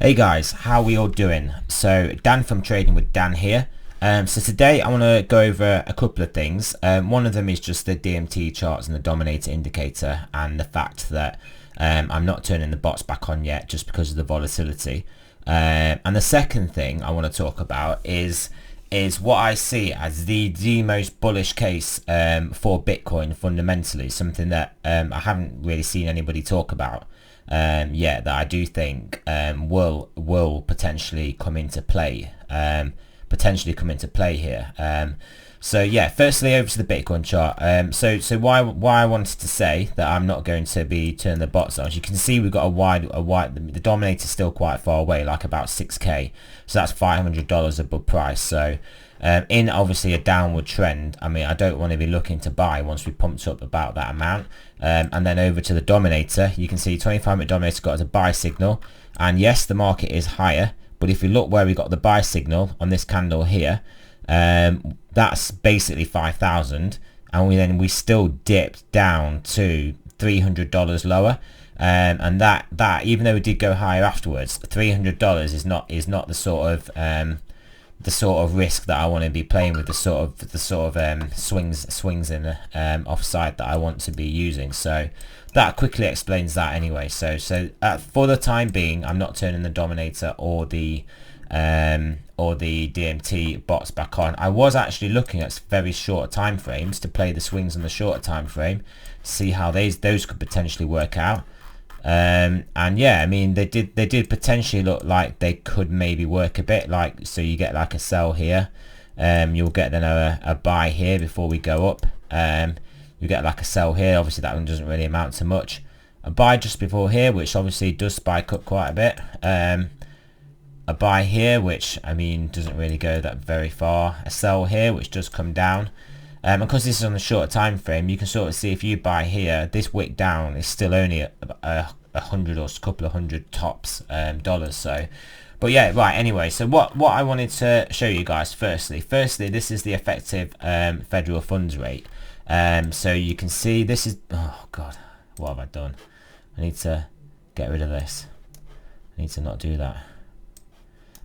Hey guys, how we all doing? So Dan from Trading with Dan here. So today I want to go over a couple of things. One of them is just the DMT charts and the Dominator indicator, and the fact that I'm not turning the bots back on yet just because of the volatility. And the second thing I want to talk about is what I see as the most bullish case for Bitcoin fundamentally, something that I haven't really seen anybody talk about yet, that I do think will potentially come into play here. So yeah, firstly over to the Bitcoin chart. So why I wanted to say that I'm not going to be turning the bots on. As you can see, we've got the Dominator is still quite far away, like about 6k, so that's $500 above price. So in obviously a downward trend, I mean, I don't want to be looking to buy once we pumped up about that amount. And then over to the Dominator, you can see 25-minute Dominator got as a buy signal, and yes, the market is higher, but if you look where we got the buy signal on this candle here, that's basically 5,000, and we still dipped down to $300 lower, and that even though we did go higher afterwards, $300 is not the sort of risk that I want to be playing with, the sort of swings in the offside that I want to be using. So that quickly explains that anyway. So for the time being, I'm not turning the Dominator or the DMT bots back on. I was actually looking at very short time frames to play the swings on the shorter time frame, see how those could potentially work out. And yeah, I mean, they did potentially look like they could maybe work a bit, like, so you get like a sell here, you'll get then a buy here before we go up, you get like a sell here, obviously that one doesn't really amount to much, a buy just before here, which obviously does spike up quite a bit, a buy here, which I mean doesn't really go that very far, a sell here, which does come down. Because this is on the shorter time frame, you can sort of see if you buy here, this wick down is still only a hundred or a couple of hundred tops dollars. So, but yeah, right. Anyway, so what I wanted to show you guys firstly, this is the effective federal funds rate. So you can see this is, oh god, what have I done? I need to get rid of this. I need to not do that.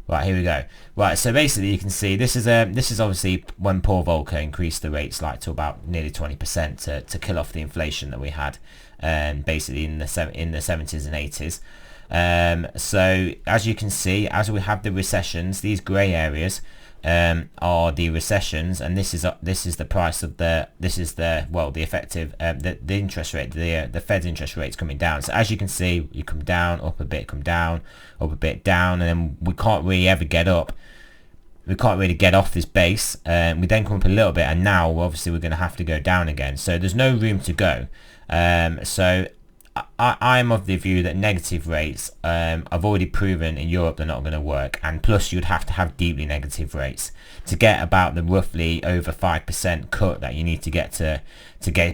Right, here we go. Right, so basically you can see this is obviously when Paul Volcker increased the rates like to about nearly 20% to kill off the inflation that we had, basically in the 70s and 80s. So as you can see, as we have the recessions, these grey areas are the recessions, and this is the price of the effective the interest rate, the Fed's interest rate's coming down. So as you can see, you come down, up a bit, come down, up a bit, down, and then we can't really ever get up. We can't really get off this base. We then come up a little bit, and now obviously we're going to have to go down again. So there's no room to go. So I'm of the view that negative rates, I've already proven in Europe they're not going to work, and plus you'd have to have deeply negative rates to get about the roughly over 5% cut that you need to get to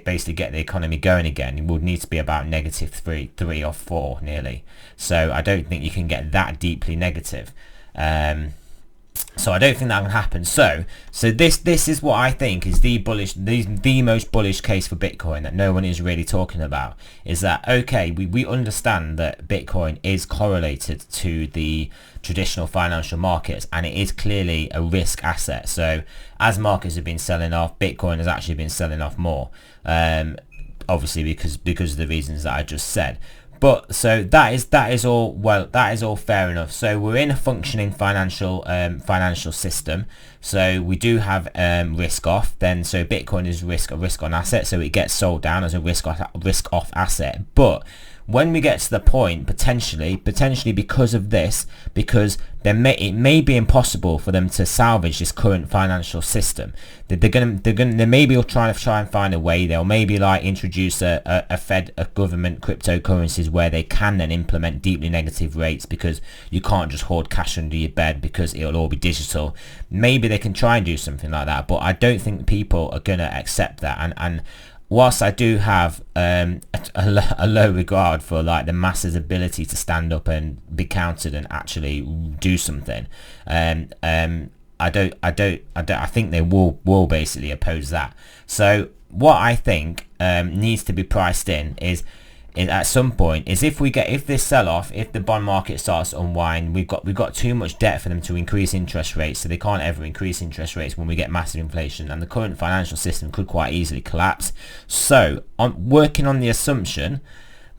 basically get the economy going again. You would need to be about negative 3 or 4 nearly. So I don't think you can get that deeply negative. So I don't think that will happen. So this is what I think is the most bullish case for Bitcoin that no one is really talking about, is that okay, we understand that Bitcoin is correlated to the traditional financial markets, and it is clearly a risk asset. So as markets have been selling off, Bitcoin has actually been selling off more, obviously because of the reasons that I just said. But so that is all fair enough. So we're in a functioning financial system. So we do have risk off. Then so Bitcoin is a risk on asset. So it gets sold down as a risk off asset. But when we get to the point, potentially because of this, because it may be impossible for them to salvage this current financial system. They maybe will try and find a way. They'll maybe like introduce a government cryptocurrencies where they can then implement deeply negative rates, because you can't just hoard cash under your bed because it'll all be digital. Maybe they can try and do something like that, but I don't think people are gonna accept that. And whilst I do have a low regard for like the masses' ability to stand up and be counted and actually do something, I think they will basically oppose that. So what I think needs to be priced in is at some point is if this sell-off, if the bond market starts to unwind, we've got too much debt for them to increase interest rates, so they can't ever increase interest rates when we get massive inflation, and the current financial system could quite easily collapse. So I'm working on the assumption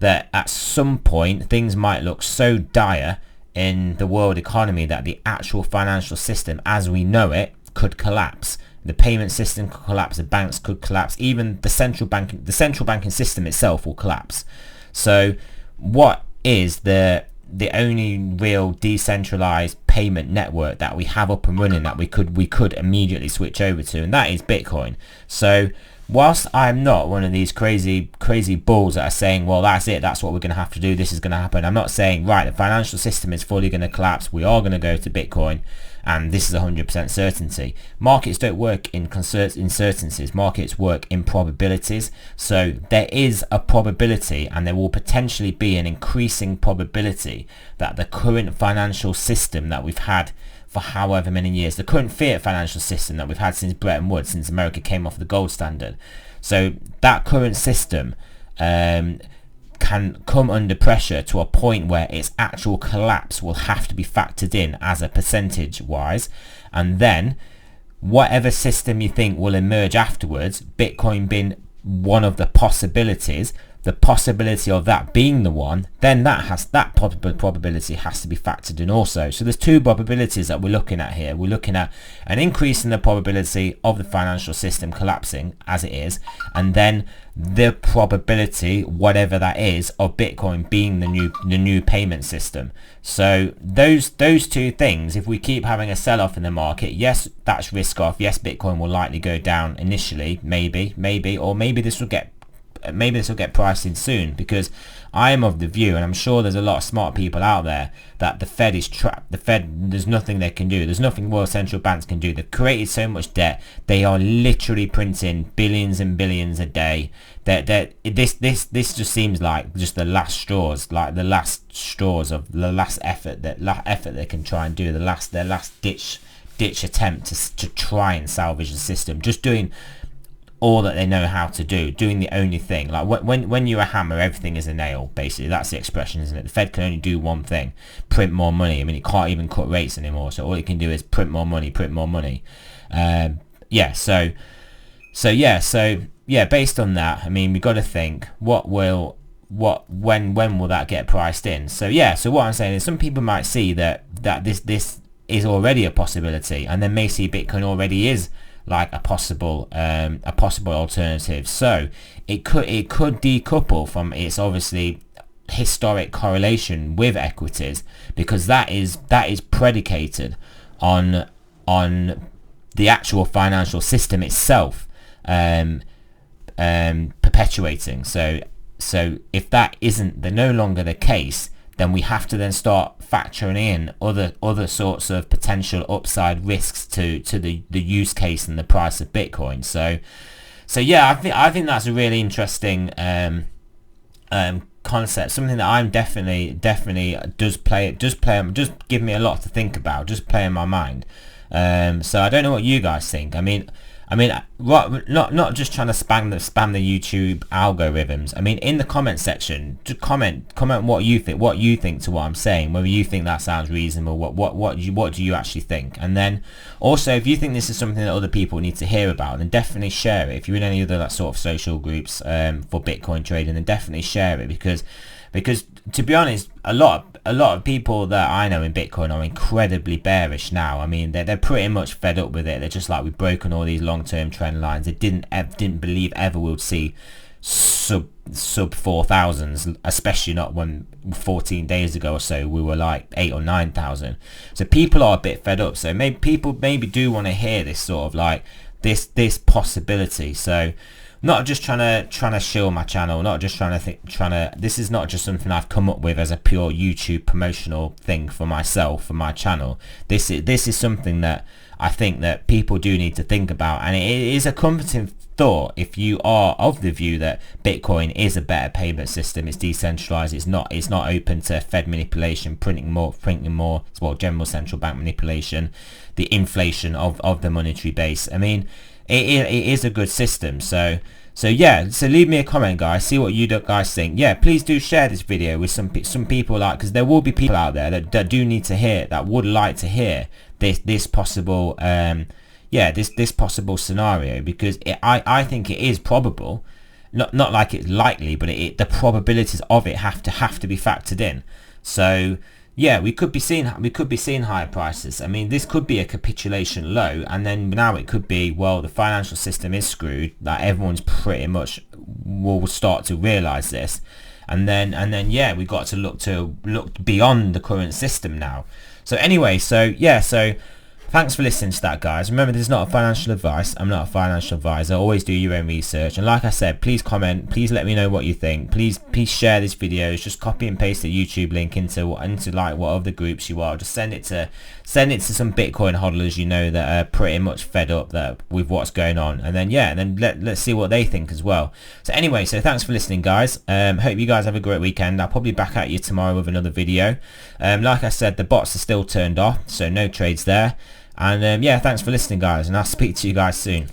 that at some point things might look so dire in the world economy that the actual financial system as we know it could collapse. The payment system could collapse, the banks could collapse, even the central banking system itself will collapse. So what is the only real decentralized payment network that we have up and running that we could immediately switch over to? And that is Bitcoin. So whilst I'm not one of these crazy bulls that are saying, well, that's it, that's what we're going to have to do, this is going to happen. I'm not saying, right, the financial system is fully going to collapse, we are going to go to Bitcoin, and this is 100% certainty. Markets don't work in certainties. Markets work in probabilities. So there is a probability, and there will potentially be an increasing probability, that the current financial system that we've had for however many years, the current fiat financial system that we've had since Bretton Woods, since America came off the gold standard, so that current system can come under pressure to a point where its actual collapse will have to be factored in as a percentage wise, and then whatever system you think will emerge afterwards, Bitcoin being one of the possibilities, the possibility of that being the one, then that probability has to be factored in also. So there's two probabilities that we're looking at here. We're looking at an increase in the probability of the financial system collapsing as it is, and then the probability, whatever that is, of Bitcoin being the new payment system. So those two things, if we keep having a sell-off in the market, yes, that's risk off. Yes, Bitcoin will likely go down initially, maybe, or maybe this will get priced in soon, because I am of the view, and I'm sure there's a lot of smart people out there, that the Fed is trapped. The Fed, there's nothing they can do. There's nothing world central banks can do. They've created so much debt. They are literally printing billions and billions a day. This just seems like just the last straws, like the last straws of the last effort they can try and do, their last ditch attempt to try and salvage the system. Just doing all that they know how to do, doing the only thing. Like when you're a hammer, everything is a nail, basically. That's the expression, isn't it? The Fed can only do one thing: print more money. I mean, it can't even cut rates anymore, so all it can do is print more money. Based on that, I mean, we got to think, when will that get priced in? So what I'm saying is, some people might see that this is already a possibility, and then may see Bitcoin already is like a possible alternative. So it could decouple from its obviously historic correlation with equities, because that is predicated on the actual financial system itself perpetuating. So if that isn't no longer the case, then we have to then start factoring in other sorts of potential upside risks to the use case and the price of Bitcoin. So yeah, I think that's a really interesting concept, something that I'm definitely does give me a lot to think about, just play in my mind. So I don't know what you guys think. I mean, not just trying to spam the YouTube algorithms. I mean, in the comment section, just comment what you think to what I'm saying, whether you think that sounds reasonable, what do you actually think. And then also, if you think this is something that other people need to hear about, then definitely share it. If you're in any other sort of social groups for Bitcoin trading, then definitely share it, because to be honest, a lot of people that I know in Bitcoin are incredibly bearish now. I mean, they're pretty much fed up with it. They're just like, we've broken all these long-term trend lines. They didn't believe ever we'd see sub 4,000s, especially not when 14 days ago or so we were like 8 or 9,000. So people are a bit fed up. So maybe people do want to hear this sort of like this possibility. So not just trying to shill my channel, not just this is not just something I've come up with as a pure YouTube promotional thing for myself, for my channel. This is something that I think that people do need to think about, and it is a comforting thought if you are of the view that Bitcoin is a better payment system. It's decentralized. It's not open to Fed manipulation, printing more, well, general central bank manipulation, the inflation of the monetary base. I mean, it is a good system. So So yeah, so leave me a comment, guys, see what you guys think. Yeah, please do share this video with some people, like, because there will be people out there that do need to hear, that would like to hear this possible this possible scenario, because I think it is probable, not like it's likely, but the probabilities of it have to be factored in. So yeah, we could be seeing higher prices. I mean, this could be a capitulation low, and then now it could be, well, the financial system is screwed, that everyone's pretty much will start to realize this, and then yeah, we got to look beyond the current system now. So anyway, so yeah, so thanks for listening to that, guys. Remember, this is not a financial advice. I'm not a financial advisor. Always do your own research. And like I said, please comment. Please let me know what you think. Please share this video. Just copy and paste the YouTube link into like what other groups you are. Just send it to some Bitcoin hodlers you know that are pretty much fed up with what's going on. And then yeah, and then let's see what they think as well. So anyway, so thanks for listening, guys. Hope you guys have a great weekend. I'll probably be back at you tomorrow with another video. Like I said, the bots are still turned off, so no trades there. And yeah, thanks for listening, guys, and I'll speak to you guys soon.